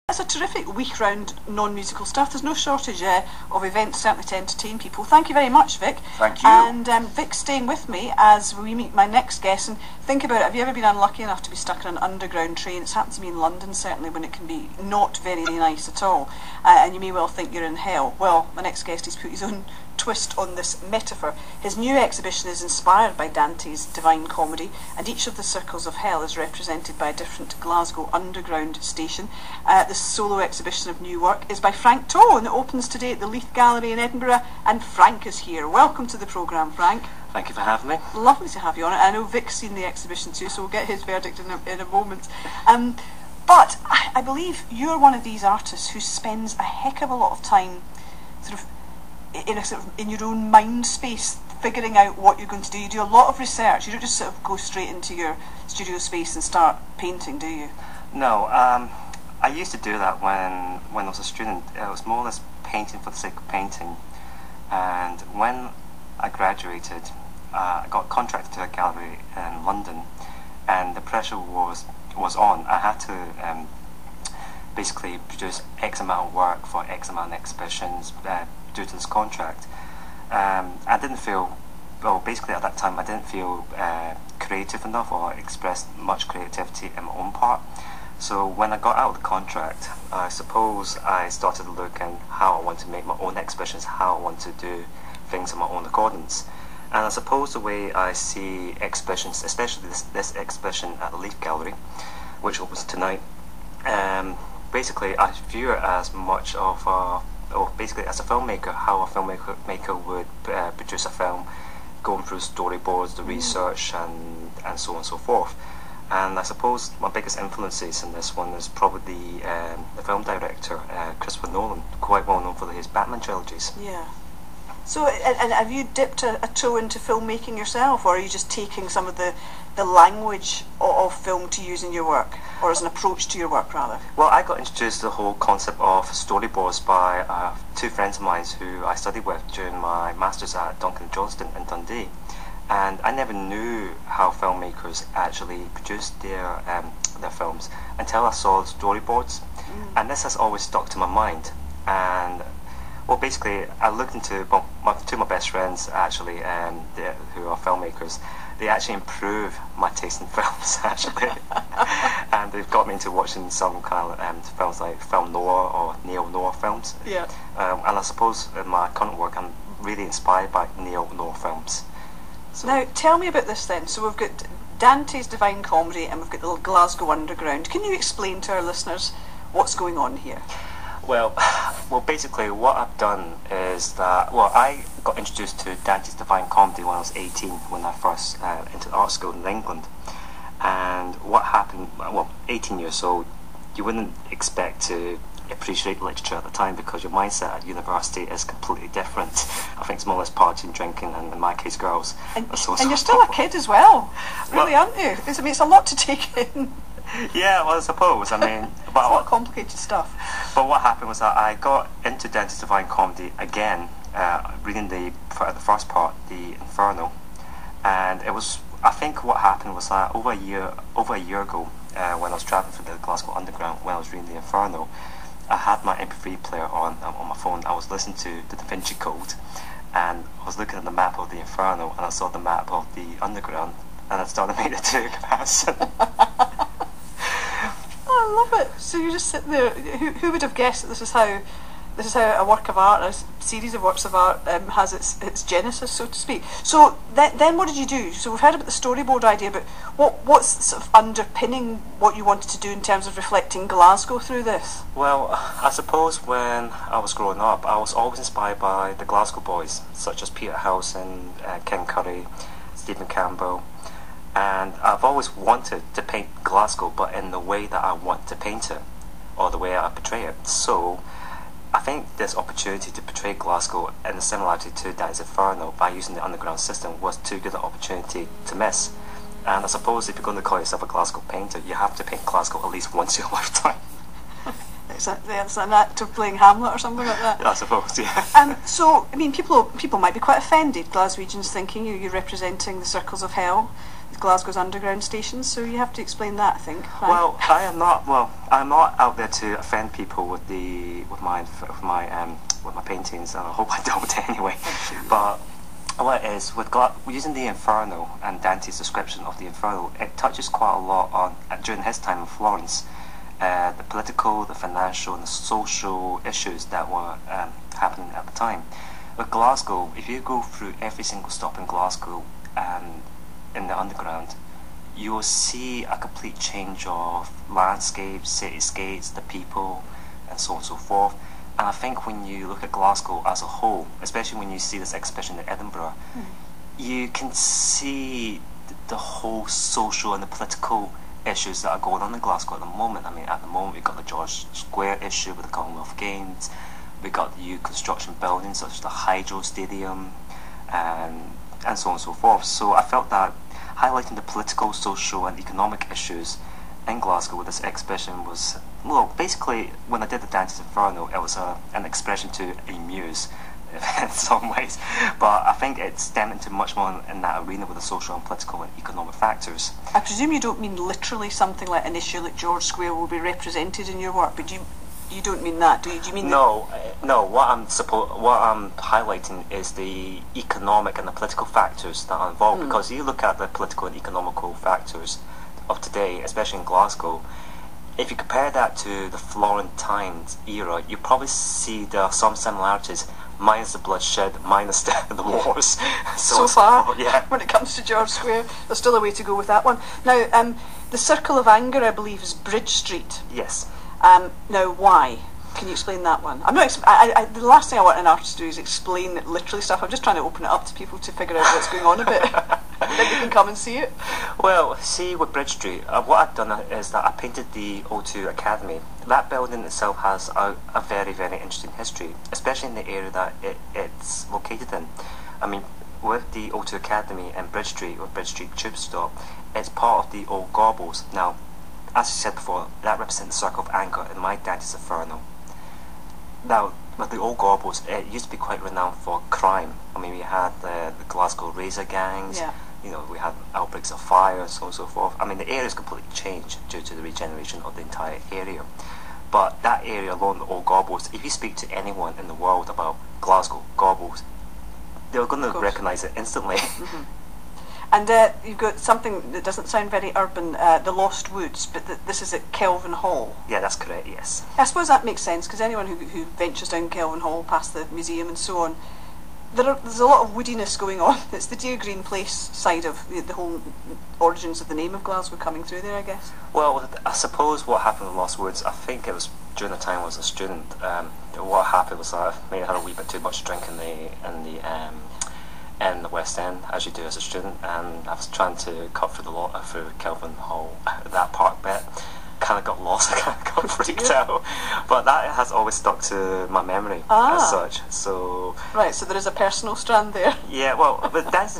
It's a terrific week round non-musical stuff. There's no shortage of events, certainly to entertain people. Thank you very much, Vic. Thank you. And Vic's staying with me as we meet my next guest. And think about it, have you ever been unlucky enough to be stuck in an underground train? It's happened to me in London, certainly, when it can be not very nice at all. And you may well think you're in hell. Well, my next guest has put his own twist on this metaphor. His new exhibition is inspired by Dante's Divine Comedy, and each of the circles of hell is represented by a different Glasgow underground station. The solo exhibition of new work is by Frank To, and it opens today at the Leith Gallery in Edinburgh, and Frank is here. Welcome to the programme, Frank. Thank you for having me. Lovely to have you on it. I know Vic's seen the exhibition too, so we'll get his verdict in a moment. But I believe you're one of these artists who spends a heck of a lot of time sort of in your own mind space, figuring out what you're going to do. You do a lot of research. You don't just sort of go straight into your studio space and start painting, do you? No, I used to do that when I was a student. It was more or less painting for the sake of painting. And when I graduated, I got contracted to a gallery in London, and the pressure was on. I had to basically produce X amount of work for X amount of exhibitions due to this contract. I didn't feel, well, basically at that time I didn't feel creative enough or express much creativity in my own part. So when I got out of the contract, I suppose I started looking how I want to make my own exhibitions, how I want to do things in my own accordance. And I suppose the way I see exhibitions, especially this exhibition at the Leith Gallery, which opens tonight, basically I view it as much of a, or basically as a filmmaker, how a filmmaker would produce a film, going through storyboards, the research, and so on and so forth. And I suppose my biggest influences in this one is probably the film director, Christopher Nolan, quite well known for his Batman trilogies. Yeah. So, and have you dipped a toe into filmmaking yourself, or are you just taking some of the language of film to use in your work, or as an approach to your work, rather? Well, I got introduced to the whole concept of storyboards by two friends of mine who I studied with during my masters at Duncan Johnston in Dundee. And I never knew how filmmakers actually produced their films until I saw the storyboards. And this has always stuck to my mind. And well, basically, I looked into two of my best friends actually, who are filmmakers. They actually improve my taste in films actually, and they've got me into watching some kind of films like film noir or neo-noir films. Yeah. And I suppose in my current work, I'm really inspired by neo-noir films. So now, tell me about this then. So we've got Dante's Divine Comedy, and we've got the Glasgow Underground. Can you explain to our listeners what's going on here? Well, basically what I've done is that, well, I got introduced to Dante's Divine Comedy when I was 18, when I first entered art school in England. And what happened, well, 18 years old, you wouldn't expect to appreciate literature at the time because your mindset at university is completely different. I think it's more or less partying, drinking, and in my case, girls. And you're still a kid as well, really, aren't you? I mean, it's a lot to take in. Yeah, well, I suppose. I mean, it's a lot of complicated stuff. But what happened was that I got into Dante's Divine Comedy again, reading the first part, the Inferno, and it was. I think what happened was that over a year ago, when I was traveling through the Glasgow Underground, when I was reading the Inferno, I had my MP3 player on my phone. I was listening to the Da Vinci Code, and I was looking at the map of the Inferno, and I saw the map of the Underground, and I started making the two comparison. I love it. So you're just sitting there. Who would have guessed that this is how a work of art, a series of works of art, has its genesis, so to speak. So then what did you do? So we've heard about the storyboard idea, but what's sort of underpinning what you wanted to do in terms of reflecting Glasgow through this? Well, I suppose when I was growing up, I was always inspired by the Glasgow boys, such as Peter Howson, Ken Curry, Stephen Campbell. And I've always wanted to paint Glasgow, but in the way that I want to paint it, or the way I portray it. So I think this opportunity to portray Glasgow in a similarity to Dante's Inferno by using the underground system was too good an opportunity to miss. And I suppose if you're going to call yourself a Glasgow painter, you have to paint Glasgow at least once in your lifetime. It's an act of playing Hamlet or something like that. I suppose, yeah. So, I mean, people might be quite offended, Glaswegians, thinking you're representing the circles of hell. with Glasgow's underground stations, so you have to explain that, I think. Frank. Well, I'm not out there to offend people with my paintings. I hope I don't anyway. But what it is with using the Inferno and Dante's description of the Inferno, it touches quite a lot on during his time in Florence, the political, the financial, and the social issues that were happening at the time. With Glasgow, if you go through every single stop in Glasgow in the underground, you will see a complete change of landscapes, cityscapes, the people, and so on and so forth. And I think when you look at Glasgow as a whole, especially when you see this exhibition in Edinburgh, you can see the whole social and the political issues that are going on in Glasgow at the moment. I mean, at the moment we've got the George Square issue with the Commonwealth Games, we've got the new construction buildings such as the Hydro Stadium, and so on and so forth. So I felt that highlighting the political, social and economic issues in Glasgow with this exhibition was, well, basically when I did the Dante's Inferno, it was an expression to a muse in some ways, but I think it stemmed into much more in that arena with the social and political and economic factors. I presume you don't mean literally something like an issue like George Square will be represented in your work, but you don't mean that, do you? Do you mean no? No. What I'm highlighting is the economic and the political factors that are involved. Because you look at the political and economical factors of today, especially in Glasgow. If you compare that to the Florentine era, you probably see there are some similarities, minus the bloodshed, minus the wars. So far, yeah. When it comes to George Square, there's still a way to go with that one. Now, the Circle of Anger, I believe, is Bridge Street. Yes. Now, why? Can you explain that one? I'm not. The last thing I want an artist to do is explain literally stuff. I'm just trying to open it up to people to figure out what's going on a bit. Then they can come and see it. Well, see, with Bridge Street, what I've done is that I painted the O2 Academy. That building itself has a very, very interesting history, especially in the area that it's located in. I mean, with the O2 Academy and Bridge Street, or Bridge Street Tube Stop, it's part of the Old Gaubles. Now, as you said before, that represents the Circle of Anger in my Dante's Inferno. Now, with the Old Gaubles, it used to be quite renowned for crime. I mean, we had the Glasgow Razor gangs, you know, we had outbreaks of fire, and so on and so forth. I mean, the area's completely changed due to the regeneration of the entire area. But that area alone, the Old Gaubles, if you speak to anyone in the world about Glasgow Gaubles, they're going to recognise it instantly. And you've got something that doesn't sound very urban, the Lost Woods, but this is at Kelvin Hall. Yeah, that's correct, yes. I suppose that makes sense, because anyone who ventures down Kelvin Hall past the museum and so on, there's a lot of woodiness going on. It's the Deer Green Place side of the whole origins of the name of Glasgow coming through there, I guess. Well, I suppose what happened with Lost Woods, I think it was during the time I was a student. What happened was I may have had a wee bit too much drink in the West End, as you do as a student, and I was trying to cut through through Kelvin Hall, that park bit. Kind of got lost, I kind of got freaked out, but that has always stuck to my memory as such. So right, so there is a personal strand there. Yeah, well, with my Dante's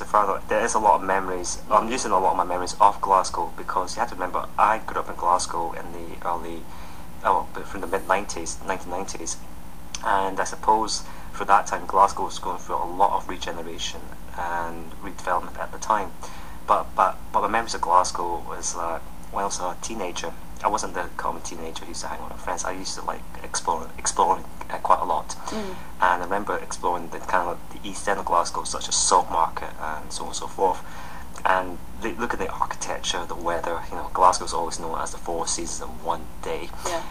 Inferno, there is a lot of memories. I'm using a lot of my memories of Glasgow, because you have to remember I grew up in Glasgow in the from the mid-90s, 1990s, and I suppose for that time Glasgow was going through a lot of regeneration and redevelopment at the time. But my memories of Glasgow was when I was a teenager. I wasn't the common teenager who used to hang out with friends. I used to like exploring quite a lot, and I remember exploring the kind of the east end of Glasgow, such as Saltmarket and so on and so forth. And look at the architecture, the weather. You know, Glasgow's always known as the four seasons in one day. Yeah.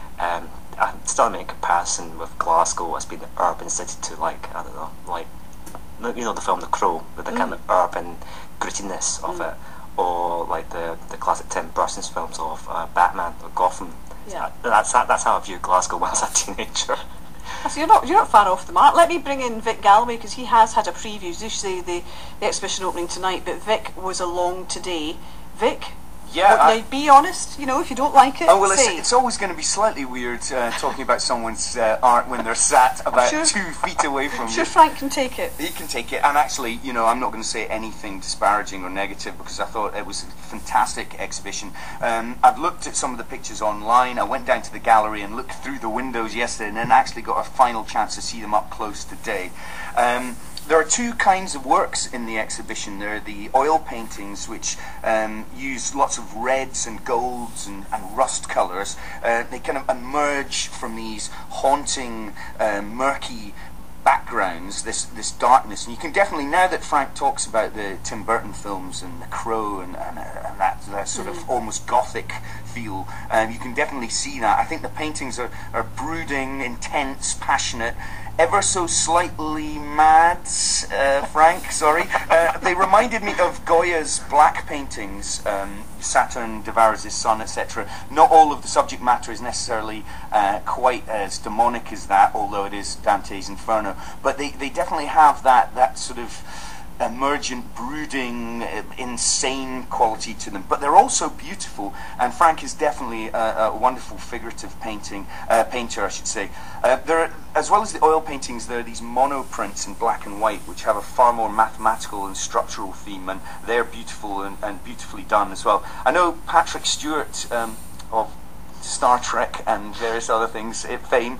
I'm still making a comparison with Glasgow as being the urban city to, like, I don't know, like, you know, the film The Crow, with the kind of urban grittiness of it, or like the classic Tim Burton's films of Batman or Gotham. Yeah. That's how I view Glasgow when I was a teenager. So you're not far off the mark. Let me bring in Vic Galloway, because he has had a preview. He's usually the exhibition opening tonight, but Vic was along today. Vic? Yeah. Now, be honest, you know, if you don't like it, well, say. It's always going to be slightly weird talking about someone's art when they're sat about 2 feet away from you. I'm sure Frank can take it. He can take it, and actually, you know, I'm not going to say anything disparaging or negative, because I thought it was a fantastic exhibition. I've looked at some of the pictures online. I went down to the gallery and looked through the windows yesterday, and then actually got a final chance to see them up close today. There are two kinds of works in the exhibition. There are the oil paintings, which use lots of reds and golds and rust colours. They kind of emerge from these haunting, murky backgrounds, this darkness. And you can definitely, now that Frank talks about the Tim Burton films and The Crow and that sort of almost gothic feel, you can definitely see that. I think the paintings are brooding, intense, passionate, ever so slightly mad, Frank, sorry. They reminded me of Goya's black paintings, Saturn Devours His Son, etc. Not all of the subject matter is necessarily quite as demonic as that, although it is Dante's Inferno. But they definitely have that sort of emergent, brooding, insane quality to them. But they're also beautiful, and Frank is definitely a wonderful figurative painter, I should say. There are, as well as the oil paintings, there are these monoprints in black and white, which have a far more mathematical and structural theme, and they're beautiful and beautifully done as well. I know Patrick Stewart of Star Trek and various other things, fame,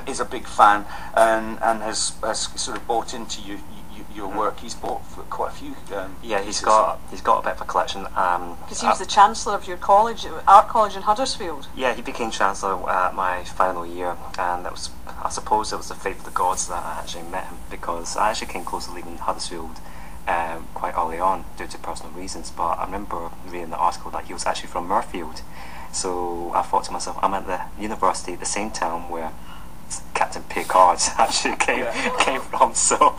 is a big fan and has sort of bought into your work. He's bought for quite a few. Yeah, he's got a bit of a collection. Because he was the Chancellor of your college, Art College in Huddersfield. Yeah, he became Chancellor at my final year, and that was, I suppose, it was the fate of the gods that I actually met him, because I actually came close to leaving Huddersfield quite early on due to personal reasons. But I remember reading the article that he was actually from Mirfield, so I thought to myself, I'm at the university at the same town where Captain Picard actually came from, so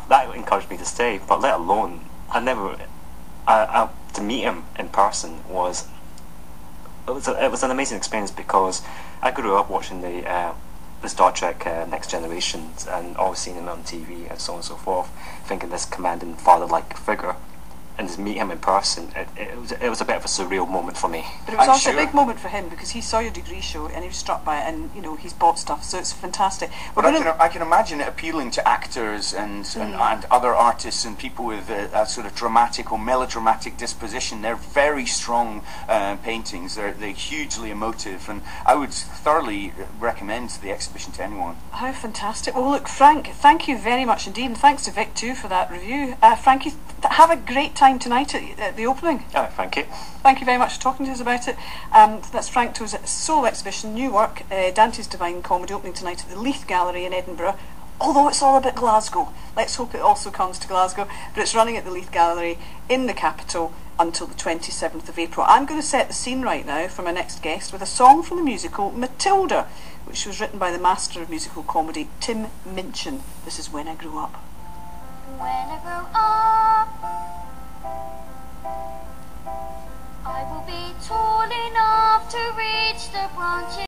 that encouraged me to stay. But let alone, to meet him in person was an amazing experience, because I grew up watching the Star Trek Next Generation and always seeing him on TV and so on and so forth, thinking this commanding father-like figure. And to meet him in person, it was a bit of a surreal moment for me. But it was also a big moment for him, because he saw your degree show and he was struck by it, and he's bought stuff, so it's fantastic. But I can imagine it appealing to actors and other artists and people with a sort of dramatic or melodramatic disposition. They're very strong paintings. They're hugely emotive, and I would thoroughly recommend the exhibition to anyone. How fantastic! Well, look, Frank, thank you very much indeed, and thanks to Vic too for that review. Frankie, have a great time tonight at the opening. Thank you. Thank you very much for talking to us about it. That's Frank Toe's solo exhibition, new work, Dante's Divine Comedy, opening tonight at the Leith Gallery in Edinburgh. Although it's all about Glasgow. Let's hope it also comes to Glasgow. But it's running at the Leith Gallery in the capital until the 27th of April. I'm going to set the scene right now for my next guest with a song from the musical Matilda, which was written by the master of musical comedy, Tim Minchin. This is When I Grew Up. When I grow up, I will be tall enough to reach the branches.